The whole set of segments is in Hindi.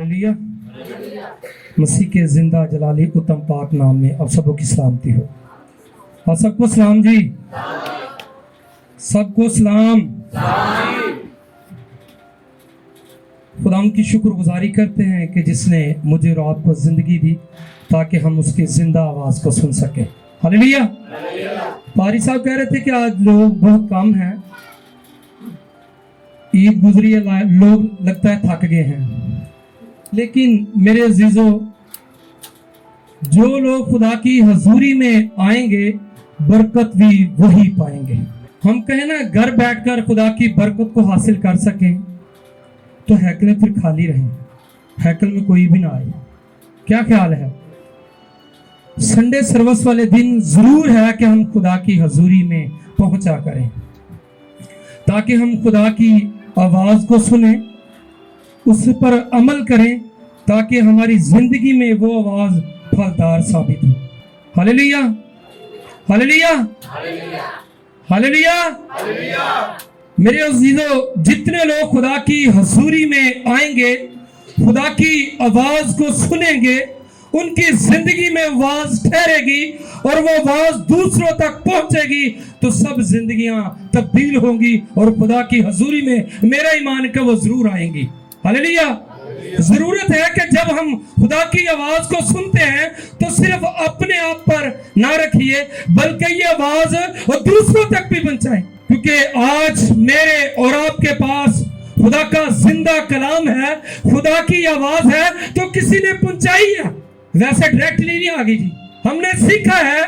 हालेलुया। मसीह के जिंदा जलाली उत्तम पाक नाम में अब सबों की सलामती हो। और सबको सलाम जी, सबको सलाम। खुदा की शुक्रगुजारी करते हैं कि जिसने मुझे और आपको जिंदगी दी ताकि हम उसकी जिंदा आवाज को सुन सके। हालेलुया। पारी साहब कह रहे थे कि आज लोग बहुत कम हैं, ईद गुजरी है, लोग लगता है थक गए हैं। लेकिन मेरे अजीजों, जो लोग खुदा की हजूरी में आएंगे बरकत भी वही पाएंगे। हम कहें ना घर बैठकर खुदा की बरकत को हासिल कर सकें तो हैकलें फिर खाली रहें, हैकल में कोई भी ना आए। क्या ख्याल है? संडे सर्विस वाले दिन जरूर है कि हम खुदा की हजूरी में पहुंचा करें ताकि हम खुदा की आवाज को सुने, उस पर अमल करें ताकि हमारी जिंदगी में वो आवाज फलदार साबित हो। Hallelujah, hallelujah, hallelujah. मेरे अजीजों, जितने लोग खुदा की हजूरी में आएंगे, खुदा की आवाज को सुनेंगे, उनकी जिंदगी में आवाज ठहरेगी और वो आवाज दूसरों तक पहुंचेगी तो सब जिंदगियां तब्दील होंगी और खुदा की हजूरी में मेरा ईमान का वो जरूर आएंगी। हालेलुया। जरूरत है कि जब हम खुदा की आवाज को सुनते हैं तो सिर्फ अपने आप पर ना रखिए बल्कि ये आवाज और दूसरों तक भी पहुंचाएं, क्योंकि आज मेरे और आपके पास खुदा का जिंदा कलाम है, खुदा की आवाज है तो किसी ने पहुंचाई है, वैसे डायरेक्टली नहीं आ गई जी। हमने सीखा है,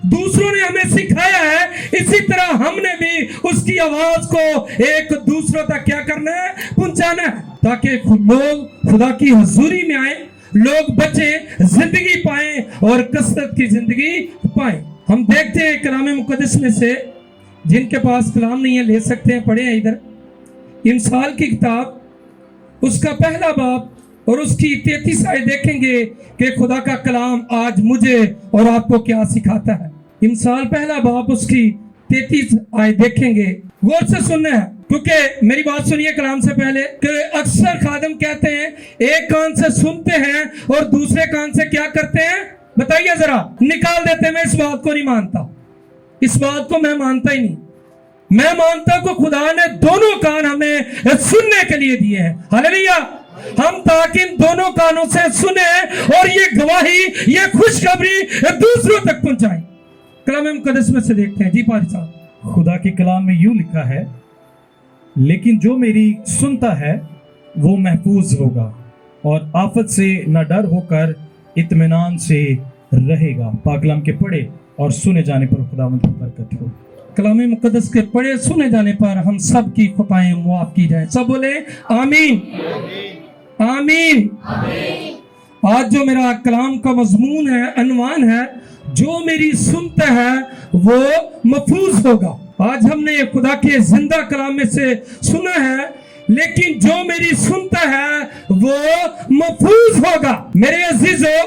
दूसरों ने हमें सिखाया है, इसी तरह हमने भी उसकी आवाज को एक दूसरों तक क्या करना है, पहुंचाना है ताकि लोग खुदा की हजूरी में आए, लोग बचे, जिंदगी पाएं और कसरत की जिंदगी पाएं। हम देखते हैं कलाम मुकद्दस में से, जिनके पास कलाम नहीं है ले सकते हैं, पढ़े हैं इधर इमसाल की किताब, उसका पहला बाब और उसकी 33 आयत देखेंगे कि खुदा का कलाम आज मुझे और आपको क्या सिखाता है। इमसाल पहला बाब उसकी 33 आयत देखेंगे, गौर से सुनना है, क्योंकि मेरी बात सुनिए कलाम से पहले कि अक्सर खादम कहते हैं एक कान से सुनते हैं और दूसरे कान से क्या करते हैं, बताइए जरा, निकाल देते हैं। मैं इस बात को नहीं मानता, इस बात को मैं मानता ही नहीं। मैं मानता को खुदा ने दोनों कान हमें सुनने के लिए दिए हैं। हालेलुया। हम ताकि इन दोनों कानों से सुने और ये गवाही, ये खुशखबरी दूसरों तक पहुंचाएं। कलाम मुकद्दस में से देखते हैं जी पारी साहब। खुदा के कलाम में यूं लिखा है, लेकिन जो मेरी सुनता है वो महफूज होगा और आफत से न डर होकर इत्मीनान से रहेगा। पाकलाम के पढ़े और सुने जाने पर खुदावंद की बरकत हो। कलाम मुकद्दस के पढ़े सुने जाने पर हम सब की खताएं मुआफ की जाए। सब बोले आमीन, आमीन, आमीन। आज जो मेरा कलाम का मजमून है, अनवान है, जो मेरी सुनता है वो महफूज होगा। आज हमने खुदा के जिंदा कलाम में से सुना है, लेकिन जो मेरी सुनता है वो महफूज होगा। मेरे अजीजों,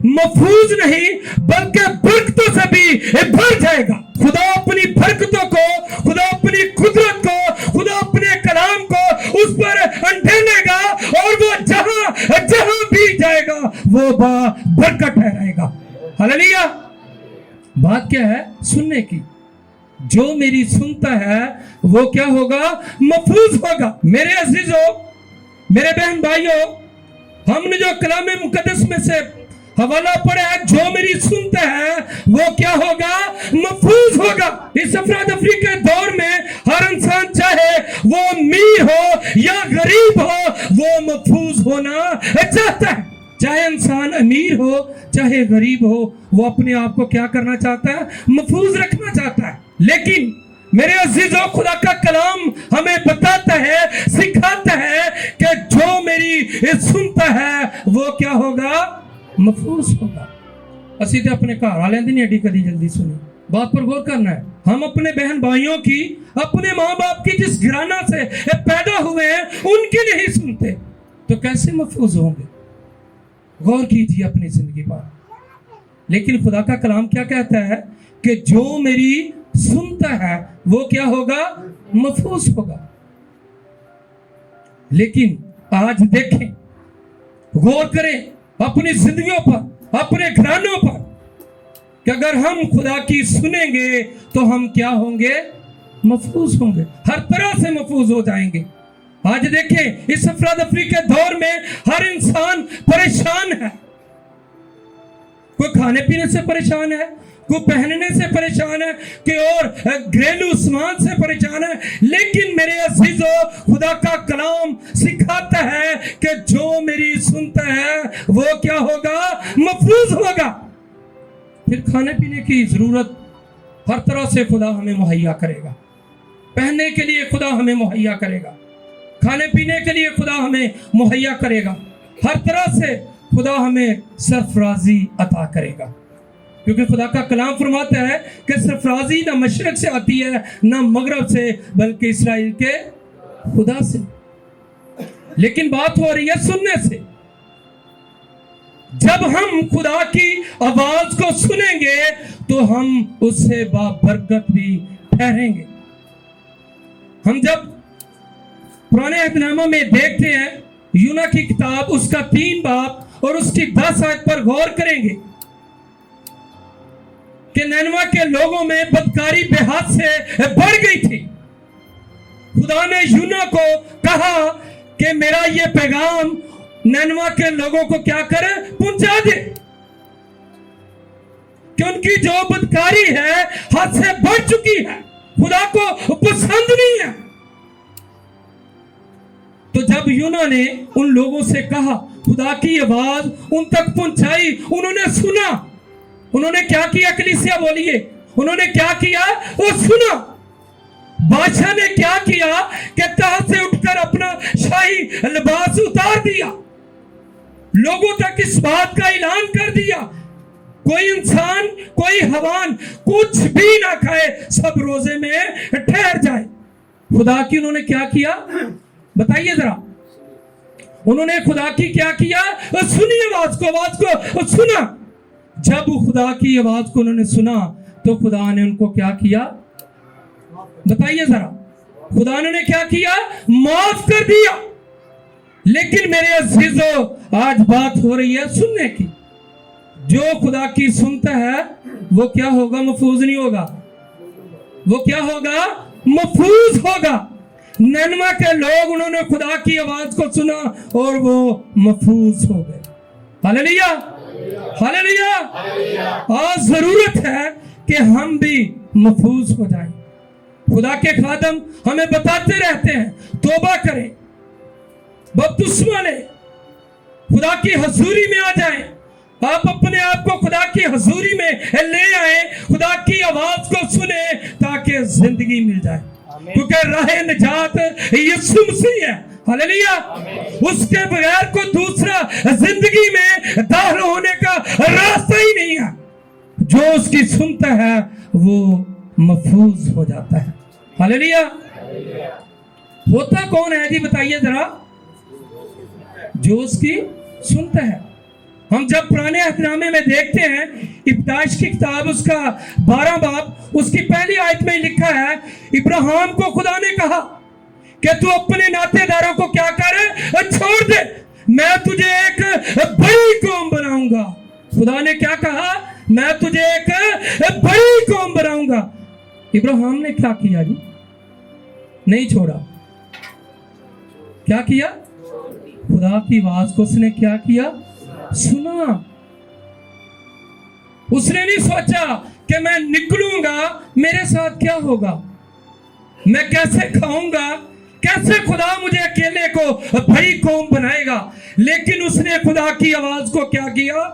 महफूज नहीं बल्कि बरकतों से भी भर जाएगा। खुदा अपनी बरकतों को, खुदा अपनी कुदरत को, खुदा अपने कलाम को उस पर अंधेरेगा और वो जहां जहां भी जाएगा वो बरकत ठहराएगा। हालेलुया। बात क्या है? सुनने की। जो मेरी सुनता है वो क्या होगा? महफूज होगा। मेरे अजीजों, मेरे बहन भाइयों, हमने जो कलाम मुकद्दस में से हवाला पढ़ा है, जो मेरी सुनता है वो क्या होगा? महफूज होगा। इस अफरा तफरी के दौर में हर इंसान चाहे वो अमीर हो या गरीब हो, वो महफूज होना चाहता है। चाहे इंसान अमीर हो चाहे गरीब हो, वो अपने आप को क्या करना चाहता है? महफूज रखना चाहता है। लेकिन मेरे अजीजों, खुदा का कलाम हमें बताता है, सिखाता है कि जो मेरी सुनता है वो क्या होगा? महफूज होगा। असी तो अपने घर वाले दी नहीं एडी कदी जल्दी सुनी। बात पर गौर करना है। हम अपने बहन भाइयों की, अपने माँ बाप की जिस घराना से पैदा हुए हैं उनकी नहीं सुनते तो कैसे महफूज होंगे? गौर कीजिए अपनी जिंदगी पर। लेकिन खुदा का कलाम क्या कहता है कि जो मेरी सुनता है वो क्या होगा? महफूज होगा। लेकिन आज देखें गौर करें अपनी जिंदगियों पर, अपने घरानों पर, कि अगर हम खुदा की सुनेंगे तो हम क्या होंगे? महफूज होंगे, हर तरह से महफूज हो जाएंगे। आज देखें इस अफरा तफरी के दौर में हर इंसान परेशान है। कोई खाने पीने से परेशान है, कोई पहनने से परेशान है, कि और घरेलू सामान से परेशान है। लेकिन मेरे अजीजों, खुदा का कलाम सिखाता है कि जो मेरी सुनता है वो क्या होगा? महफूज होगा। फिर खाने पीने की जरूरत हर तरह से खुदा हमें मुहैया करेगा, पहनने के लिए खुदा हमें मुहैया करेगा, खाने पीने के लिए खुदा हमें मुहैया करेगा, हर तरह से खुदा हमें सरफराजी अता करेगा। क्योंकि खुदा का कलाम फरमाता है कि सरफराजी ना मशरक से आती है ना मगरब से, बल्कि इस्राइल के खुदा से। लेकिन बात हो रही है सुनने से। जब हम खुदा की आवाज को सुनेंगे तो हम उससे बाबरकत भी ठहरेंगे। हम जब पुराने अहदनामा में देखते हैं यूना की किताब उसका 3 बाब और उसकी 10 आयत पर गौर करेंगे कि नैनवा के लोगों में बदकारी बेहद से बढ़ गई थी। खुदा ने यूना को कहा कि मेरा ये पैगाम नैनवा के लोगों को क्या करे? पहुंचा दे, कि उनकी जो बदकारी है हद से बढ़ चुकी है, खुदा को पसंद नहीं है। तो जब यूना ने उन लोगों से कहा, खुदा की आवाज उन तक पहुंचाई, उन्होंने सुना। उन्होंने क्या किया? कलीसिया बोलिए, उन्होंने क्या किया? वो सुना। बादशाह ने क्या किया कि तख्त से उठकर अपना शाही लिबास उतार दिया, लोगों तक इस बात का ऐलान कर दिया कोई इंसान, कोई हवान कुछ भी ना खाए, सब रोजे में ठहर जाए। खुदा की उन्होंने क्या किया? बताइए जरा। उन्होंने खुदा की क्या किया? सुनी आवाज को सुना। जब खुदा की आवाज को उन्होंने सुना तो खुदा ने उनको क्या किया? बताइए जरा। खुदा ने क्या किया? माफ कर दिया। लेकिन मेरे अजीजों, आज बात हो रही है सुनने की। जो खुदा की सुनता है वो क्या होगा? महफूज नहीं होगा। वो क्या होगा? महफूज होगा। नैनवा के लोग, उन्होंने खुदा की आवाज को सुना और वो महफूज हो गए। Hallelujah, hallelujah. आज जरूरत है कि हम भी महफूज हो जाएं। खुदा के खादम हमें बताते रहते हैं तौबा करें, बपतिस्मा लें, खुदा की हजूरी में आ जाएं। आप अपने आप को खुदा की हजूरी में ले आए, खुदा की आवाज को सुने ताकि जिंदगी मिल जाए। क्योंकि राह निजात यीशु मसीह है। हालेलुया। उसके बगैर कोई दूसरा जिंदगी में दाखिल होने का रास्ता ही नहीं है। जो उसकी सुनता है वो महफूज हो जाता है। हालेलुया। होता कौन है जी? बताइए जरा। जो उसकी सुनता है। हम जब पुराने अहदनामे में देखते हैं इब्ताइश की किताब उसका 12 बाब उसकी पहली आयत में लिखा है, इब्राहिम को खुदा ने कहा कि तू अपने नातेदारों को क्या कर? छोड़ दे, मैं तुझे एक बड़ी कौम बनाऊंगा। खुदा ने क्या कहा? मैं तुझे एक बड़ी कौम बनाऊंगा। इब्राहिम ने क्या किया जी? नहीं छोड़ा। क्या किया? खुदा की आवाज को उसने क्या किया? सुना। उसने नहीं सोचा कि मैं निकलूंगा, मेरे साथ क्या होगा, मैं कैसे खाऊंगा, कैसे खुदा मुझे अकेले को बड़ी कौम बनाएगा। लेकिन उसने खुदा की आवाज को क्या किया?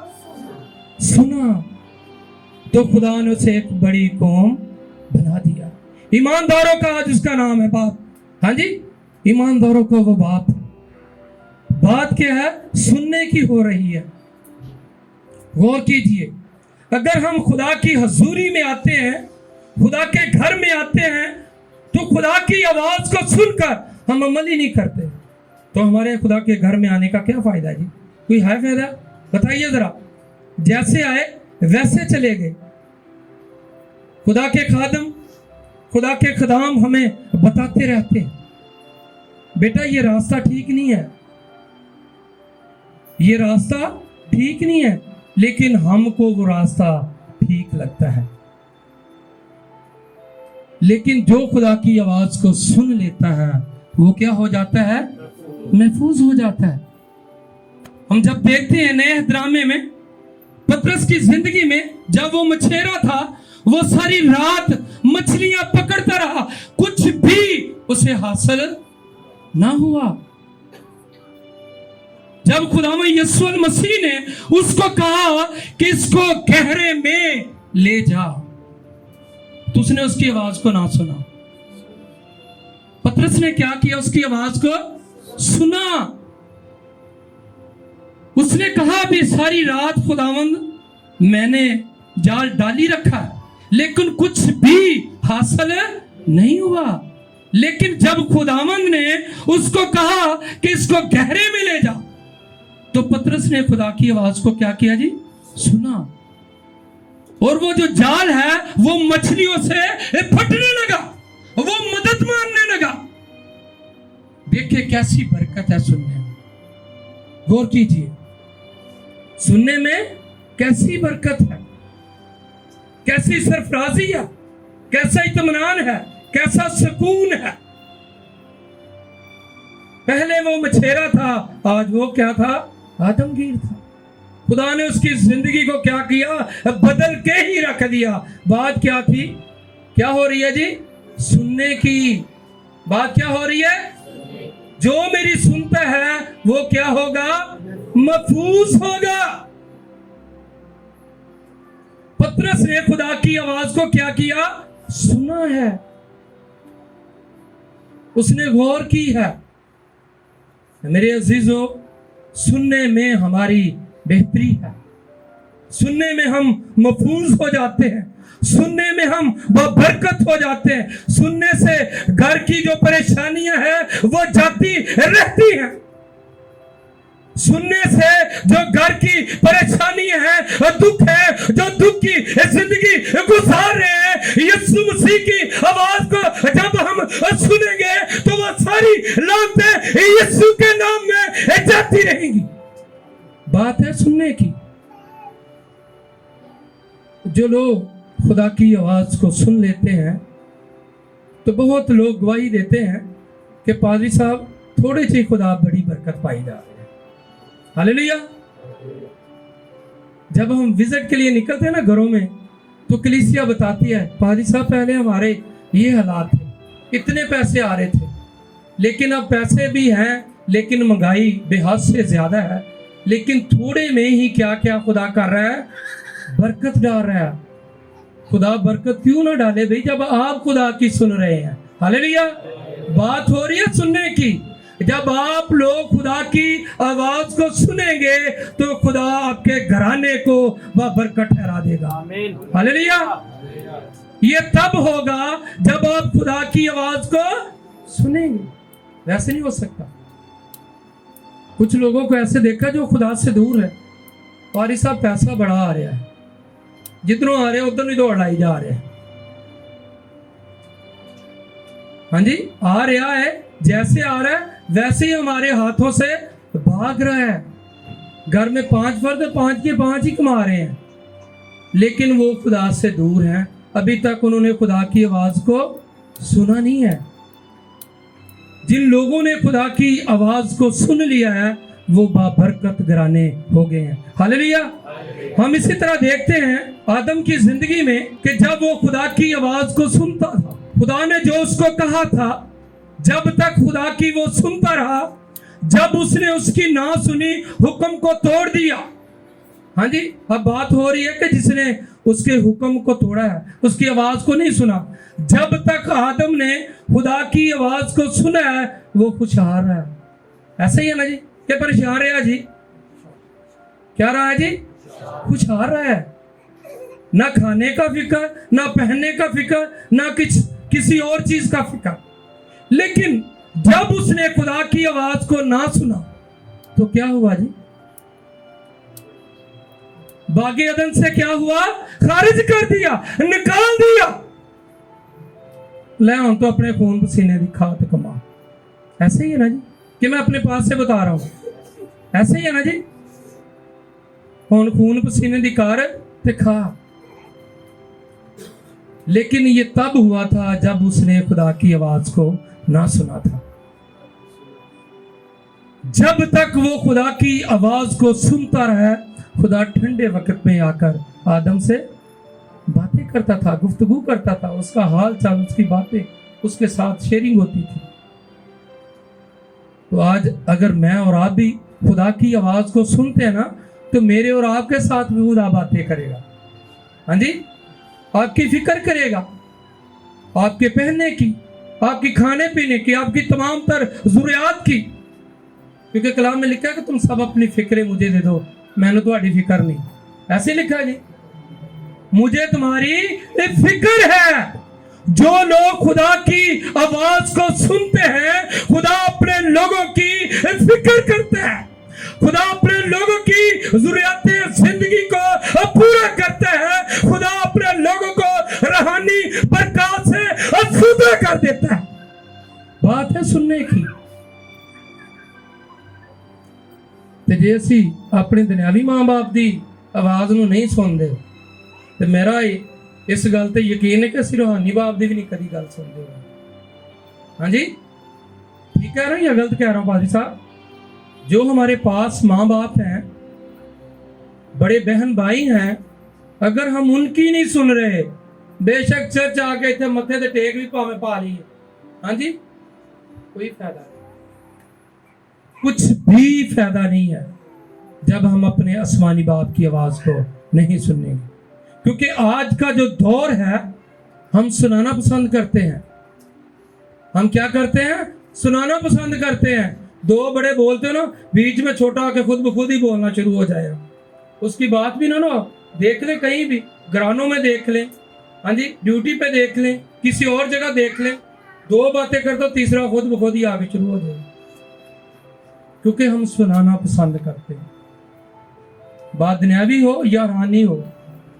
सुना। तो खुदा ने उसे एक बड़ी कौम बना दिया। ईमानदारों का आज उसका नाम है बाप। हाँ जी, ईमानदारों को वो बाप। बात क्या है? सुनने की हो रही है। गौर कीजिए, अगर हम खुदा की हजूरी में आते हैं, खुदा के घर में आते हैं, तो खुदा की आवाज को सुनकर हम अमल ही नहीं करते, तो हमारे खुदा के घर में आने का क्या फायदा जी? कोई है फायदा? बताइए जरा। जैसे आए वैसे चले गए। खुदा के खादम, खुदा के खदाम हमें बताते रहते हैं, बेटा ये रास्ता ठीक नहीं है, ये रास्ता ठीक नहीं है, लेकिन हमको वो रास्ता ठीक लगता है। लेकिन जो खुदा की आवाज को सुन लेता है वो क्या हो जाता है? महफूज हो जाता है। हम जब देखते हैं नए ड्रामे में पतरस की जिंदगी में, जब वो मछेरा था, वो सारी रात मछलियां पकड़ता रहा, कुछ भी उसे हासिल ना हुआ। जब खुदावंद यीशु मसीह ने उसको कहा कि इसको गहरे में ले जा, तो उसने उसकी आवाज को ना सुना। पतरस ने क्या किया? उसकी आवाज को सुना। उसने कहा भी सारी रात खुदावंद मैंने जाल डाली रखा है, लेकिन कुछ भी हासिल नहीं हुआ। लेकिन जब खुदावंद ने उसको कहा कि इसको गहरे में ले जा, तो पतरस ने खुदा की आवाज को क्या किया जी? सुना। और वो जो जाल है वो मछलियों से फटने लगा, वो मदद मांगने लगा। देखिए कैसी बरकत है सुनने में, गौर कीजिए, सुनने में कैसी बरकत है, कैसी सरफराजी है, कैसा इत्मीनान है, कैसा सुकून है। पहले वो मछेरा था, आज वो क्या था? आदमगीर था। खुदा ने उसकी जिंदगी को क्या किया? बदल के ही रख दिया। बात क्या थी? क्या हो रही है जी? सुनने की बात क्या हो रही है? जो मेरी सुनता है वो क्या होगा? महफूज होगा। पतरस ने खुदा की आवाज को क्या किया? सुना है, उसने गौर की है। मेरे अजीजों, सुनने में हमारी बेहतरी है, सुनने में हम महफूज हो जाते हैं, सुनने में हम बरकत हो जाते हैं। सुनने से घर की जो परेशानियां हैं वो जाती रहती हैं। सुनने से जो घर की परेशानियां हैं, दुख है, जो दुख की जिंदगी गुजार रहे हैं, यीशु मसीह की आवाज को जब हम सुनेंगे तो वो सारी लानतें यीशु के नाम में जाती रहेंगी। बात है सुनने की। जो लोग खुदा की आवाज को सुन लेते हैं, तो बहुत लोग गवाही देते हैं कि पादरी साहब थोड़े से खुदा बड़ी बरकत पाई जा रही है। हालेलुया। जब हम विजिट के लिए निकलते हैं ना घरों में, तो कलीसिया बताती है, पादरी साहब पहले हमारे ये हालात थे, इतने पैसे आ रहे थे, लेकिन अब पैसे भी हैं, लेकिन महंगाई बेहद से ज्यादा है, लेकिन थोड़े में ही क्या क्या खुदा कर रहा है? बरकत डाल रहा है। खुदा बरकत क्यों ना डाले भाई, जब आप खुदा की सुन रहे हैं। हालेलुया। बात हो रही है सुनने की। जब आप लोग खुदा की आवाज को सुनेंगे तो खुदा आपके घराने को वह बरकत ठहरा देगा। हालेलुया। ये तब होगा जब आप खुदा की आवाज को सुनेंगे, वैसे नहीं हो सकता। कुछ लोगों को ऐसे देखा जो खुदा से दूर है, और इस पैसा बड़ा आ रहा है, जितनों आ रहे हैं उधर ही दौड़ लाई जा रहे हैं। हाँ जी, आ रहा है, जैसे आ रहा है वैसे ही हमारे हाथों से भाग रहा है। घर में 5 फर्द, 5 के 5 ही कमा रहे हैं, लेकिन वो खुदा से दूर हैं। अभी तक उन्होंने खुदा की आवाज को सुना नहीं है। जिन लोगों ने खुदा की आवाज को सुन लिया है वो बाबरकत घराने हो गए हैं। हालेलुया। हम इसी तरह देखते हैं आदम की जिंदगी में कि जब वो खुदा की आवाज को सुनता था, खुदा ने जो उसको कहा था, जब तक खुदा की वो सुनता रहा, जब उसने उसकी ना सुनी, हुक्म को तोड़ दिया। हाँ जी, अब बात हो रही है कि जिसने उसके हुक्म को तोड़ा है, उसकी आवाज को नहीं सुना। जब तक आदम ने खुदा की आवाज को सुना है वो खुशहाल रहा है। ऐसा ही है ना जी, क्या परेशान रहा जी? क्या रहा है जी? खुशहाल रहा है। ना खाने का फिक्र, ना पहनने का फिक्र, ना किसी और चीज का फिक्र। लेकिन जब उसने खुदा की आवाज को ना सुना तो क्या हुआ जी? बागे अदन से क्या हुआ? खारिज कर दिया, निकाल दिया। ले हम तो अपने खून पसीने की खाद कमा। ऐसे ही है ना जी, कि मैं अपने पास से बता रहा हूं। ऐसे ही है ना जी। हुण खून पसीने दी कर ते खा। लेकिन ये तब हुआ था जब उसने खुदा की आवाज को ना सुना था। जब तक वो खुदा की आवाज को सुनता रहा, खुदा ठंडे वक्त में आकर आदम से बातें करता था, गुफ्तगू करता था, उसका हाल चाल, उसकी बातें उसके साथ शेयरिंग होती थी। तो आज अगर मैं और आप भी खुदा की आवाज को सुनते हैं ना, तो मेरे और आपके साथ भी खुदा बातें करेगा। हाँ जी, आपकी फिक्र करेगा, आपके पहनने की, आपकी खाने पीने की, आपकी तमाम तर जरूरियात की। क्योंकि कलाम में लिखा है कि तुम सब अपनी फिक्रें मुझे दे दो, मैंने तुम्हारी फिक्र नहीं। ऐसे लिखा है जी, मुझे तुम्हारी फिक्र है। जो लोग खुदा की आवाज को सुनते हैं, खुदा अपने लोगों की फिक्र करते हैं, खुदा अपने लोगों की जरूरियातें जिंदगी को पूरा करते हैं, खुदा अपने लोगों को रूहानी बरकत से आसूदा कर देता है। बात है सुनने की। ते जे असी अपने दुनियावी मां बाप की आवाज नूं नहीं सुनते, तो मेरा इस गल ते यकीन है कि असी रूहानी बाप की भी नहीं कभी गल सुनते। हाँ जी, ठीक कह रहा हूं या गलत कह रहा हूं पाजी साहब? जो हमारे पास माँ बाप हैं, बड़े बहन भाई हैं, अगर हम उनकी नहीं सुन रहे, बेशक चर्च आके इतने मत्थे ते टेक भी भावें पा लीए, हाँ जी, कोई फायदा नहीं, कुछ भी फायदा नहीं है जब हम अपने आसमानी बाप की आवाज को नहीं सुनेंगे। क्योंकि आज का जो दौर है, हम सुनाना पसंद करते हैं। हम क्या करते हैं? सुनाना पसंद करते हैं। दो बड़े बोलते हो ना, बीच में छोटा आके खुद ब खुद ही बोलना शुरू हो जाएगा। उसकी बात भी ना देख ले, कहीं भी घरानों में देख लें, हाँ जी, ड्यूटी पे देख लें, किसी और जगह देख लें, दो बातें करते हो, तीसरा खुद ब खुद ही आगे शुरू हो जाएगा। क्योंकि हम सुनाना पसंद करते हैं। बात दुनियावी हो या रूहानी हो,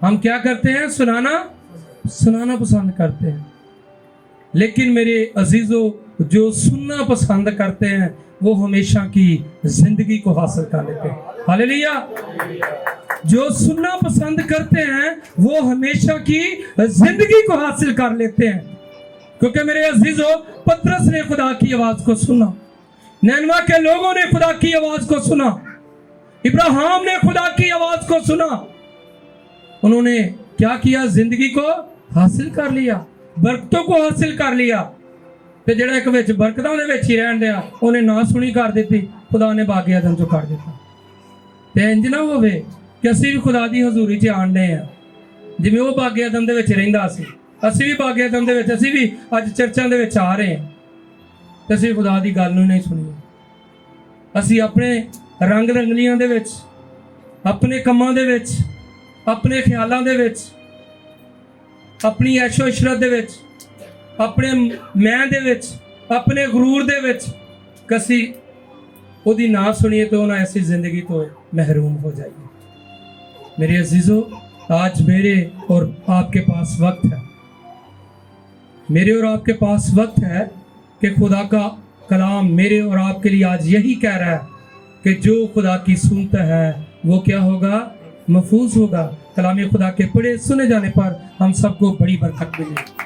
हम क्या करते हैं? सुनाना पसंद करते हैं। लेकिन मेरे अजीजों, जो सुनना पसंद करते हैं वो हमेशा की जिंदगी को हासिल कर लेते हैं। हालेलुया। जो सुनना पसंद करते हैं वो हमेशा की जिंदगी को हासिल कर लेते हैं। क्योंकि मेरे अजीजों, पतरस ने खुदा की आवाज को सुना, नैनवा के लोगों ने खुदा की आवाज को सुना, इब्राहिम ने खुदा की आवाज को सुना। उन्होंने क्या किया? जिंदगी को हासिल कर लिया, बरकतों को हासिल कर लिया। ते जेड़ा एक विच बरकतां दे विच ही रहन दिया, उन्हें ना सुनी कर दी, खुदा ने बागे अदम चो कर दिता। ते इंज ना होवे कि असीं भी खुदा दी हजूरी च आण डे आ, जिवें वो बागे अदम दे विच रहिंदा सी, असीं भी बागे अदम दे विच, असीं भी अज चर्चां दे विच आ रहे हैं, ते असीं खुदा दी गल नूं नहीं सुनी। असीं अपने रंग रंगलियां दे विच, अपने कम्मां दे विच, अपने ख्यालां दे विच, अपनी ऐशो इशरत दे विच, अपने मैं दे विच, अपने गुरूर दे विच कसी ओदी ना सुनिए तो ना ऐसी जिंदगी तो महरूम हो जाइए। मेरे अजीजों, आज मेरे और आपके पास वक्त है, मेरे और आपके पास वक्त है कि खुदा का कलाम मेरे और आपके लिए आज यही कह रहा है कि जो खुदा की सुनता है वो क्या होगा? महफूज होगा। कलाम खुदा के पढ़े सुने जाने पर हम सबको बड़ी बरकत मिलेगी।